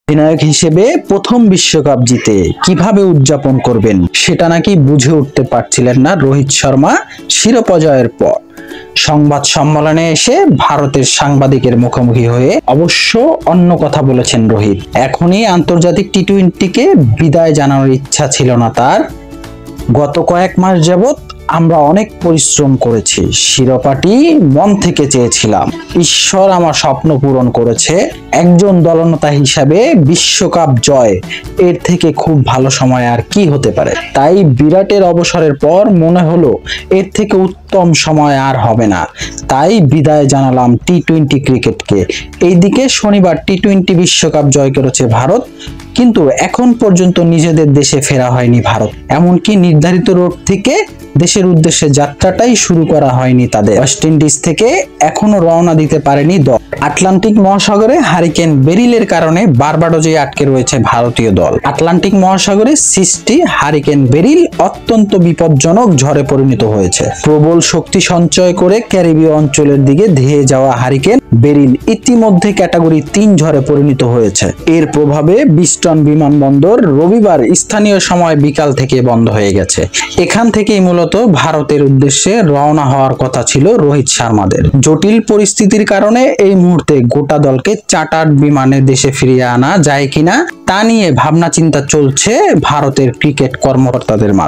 অধিনায়ক হিসেবে প্রথম বিশ্বকাপ জিতে কিভাবে উদযাপন করবেন সেটা নাকি বুঝে উঠতে পারছিলেন না রোহিত শর্মা শিরোপা জয়ের পর। সংবাদ সম্মেলনে এসে ভারতের সাংবাদিকের মুখোমুখি হয়ে অবশ্য অন্য কথা বলেছেন রোহিত। এখনই আন্তর্জাতিক টি-20কে বিদায় জানানোর ইচ্ছা ছিল না তার। গত কয়েক মাস যাবত আমরা অনেক পরিশ্রম করেছি, শিরোপাটি মন থেকে চেয়েছিলাম, ঈশ্বর আমার স্বপ্ন পূরণ করেছে। একজন দলনেতা হিসাবে বিশ্বকাপ জয়, এর থেকে খুব ভালো সময় আর কি হতে পারে। তাই বিরাটের অবসরের পর মনে হলো এর থেকে উত্তম সময় আর হবে না, তাই বিদায় জানালাম টি-20 ক্রিকেটকে। এইদিকে শনিবার টি-20 বিশ্বকাপ জয় করেছে ভারত, কিন্তু এখন পর্যন্ত নিজেদের দেশে ফেরা হয়নি ভারত। এমনকি নির্ধারিত রুট থেকে দেশের উদ্দেশ্যে যাত্রাটাই শুরু করা হয়নি তাদের। ওয়েস্ট ইন্ডিজ থেকে এখনো রওনা দিতে পারেনি দল। আটলান্টিক মহাসাগরে হারিকেন বেরিলের কারণে বারবাডোজে আটকে রয়েছে ভারতীয় দল। আটলান্টিক মহাসাগরে সৃষ্টি হারিকেন বেরিল অত্যন্ত বিপজ্জনক ঝড়ে পরিণত হয়েছে। প্রবল শক্তি সঞ্চয় করে ক্যারিবীয় অঞ্চলের দিকে ধেয়ে যাওয়া হারিকেন বেরিল ইতিমধ্যে ক্যাটাগরি 3 ঝড়ে পরিণত হয়েছে। এর প্রভাবে বিস্টন বিমানবন্দর রবিবার স্থানীয় সময় বিকাল থেকে বন্ধ হয়ে গেছে। এখান থেকেই মূলত ভারতের উদ্দেশ্যে রওনা হওয়ার কথা ছিল রোহিত শর্মাদের। জটিল পরিস্থিতির কারণে এই মুহূর্তে গোটা দলকে চার্টার্ড বিমানে দেশে ফিরিয়ে আনা যায় কিনা তা নিয়ে ভাবনা চিন্তা চলছে ভারতের ক্রিকেট কর্মকর্তাদের মাঝে।